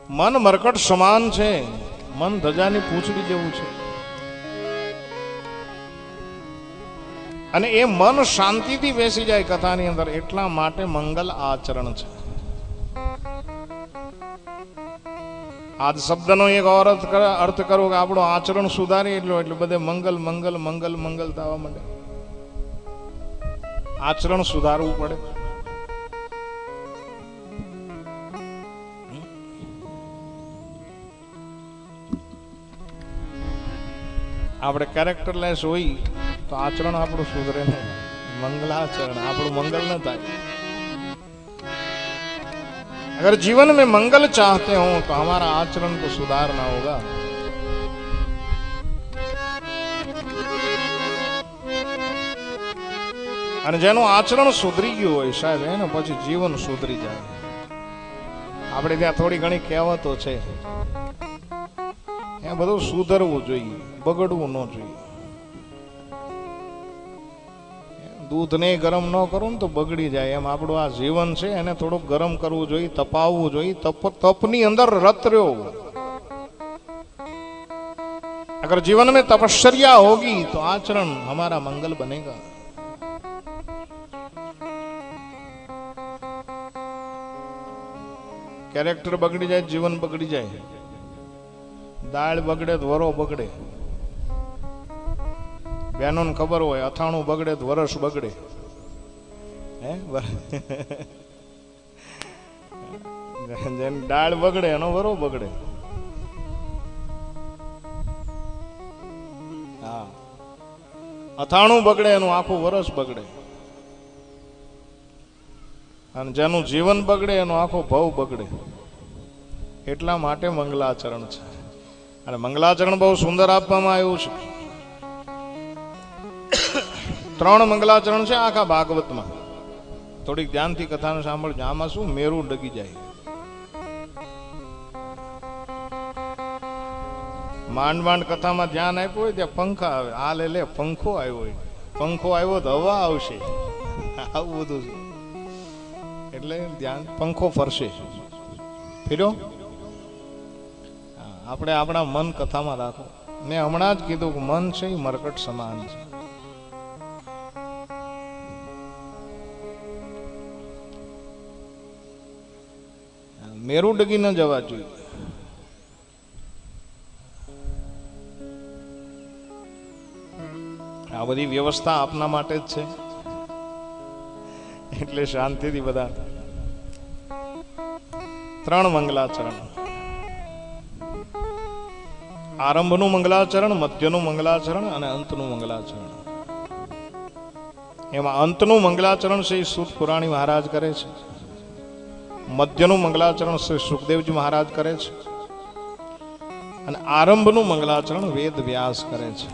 મન મરકટ સમાન છે, મન ધજાની પૂંછડી જેવું છે, અને એ મન શાંતિથી બેસી જાય કથાની અંદર, એટલા માટે મંગલ આચરણ છે. આજ શબ્દનો એક અર્થ કરો કે આપણું આચરણ સુધારી એટલે બધે મંગલ મંગલ મંગલ મંગલ થવા માંડે. આચરણ સુધારવું પડે. આપણે કેરેક્ટરલેસ હોય તો આચરણ આપણું સુધરે નહીં. મંગલાચરણ આપણું મંગલ ન થાય. अगर जीवन में मंगल चाहते हो तो हमारा आचरण को सुधारना होगा. અને જેનું આચરણ સુધરી ગયું હોય સાહેબ એને પછી જીવન સુધરી જાય. આપણે ત્યાં થોડી ઘણી કહેવતો છે, એ બધું સુધરવું જોઈએ, બગડવું ન જોઈએ. દૂધને ગરમ ન કરું ને તો બગડી જાય, એમ આપણું આ જીવન છે એને થોડુંક ગરમ કરવું જોઈએ, તપાવવું જોઈએ. તપની અંદર રત રહ્યો. अगर जीवन में तपश्चर्या होगी तो आचरण हमारा मंगल बनेगा. कैरेक्टर बगड़ी जाए, जीवन बगड़ी जाए. दाल बगड़े तो वरो बगड़े. बहनों ने खबर हो, અથાણું બગડે તો વરસ બગડે. જેની દાળ બગડે એનો વરો બગડે. હા, અથાણું બગડે એનું આખું વરસ બગડે. અને જેનું જીવન બગડે એનો આખો ભવ બગડે. એટલા માટે મંગલાચરણ છે. અને મંગલાચરણ બહુ સુંદર આપવામાં આવ્યું છે. 3 મંગલાચરણ છે આખા ભાગવતમાં. થોડીક ધ્યાનથી કથાને સાંભળજો. આમાં શું મેરું ડગી જાય. માંડ માંડ કથામાં ધ્યાન આપ્યું હોય ત્યાં પંખા આવે. આ લે પંખો આવ્યો હોય, પંખો આવ્યો તો હવા આવશે, આવું બધું છે. એટલે ધ્યાન, પંખો ફરશે, ફેર્યો. આપણે આપણા મન કથામાં રાખો. મેં હમણાં જ કીધું કે મન છે એ મરકટ સમાન છે. મેરું ડગી ન જવા જોઈએ. આ બધી વ્યવસ્થા આપના માટે જ છે, એટલે શાંતિથી બધા. 3 મંગલાચરણ. આરંભનું મંગલાચરણ, મધ્યનું મંગલાચરણ અને અંતનું મંગલાચરણ. એમાં અંતનું મંગલાચરણ શ્રી સૂત પુરાણી મહારાજ કરે છે. મધ્યનું મંગલાચરણ શ્રી સુખદેવજી મહારાજ કરે છે. અને આરંભનું મંગલાચરણ વેદ વ્યાસ કરે છે.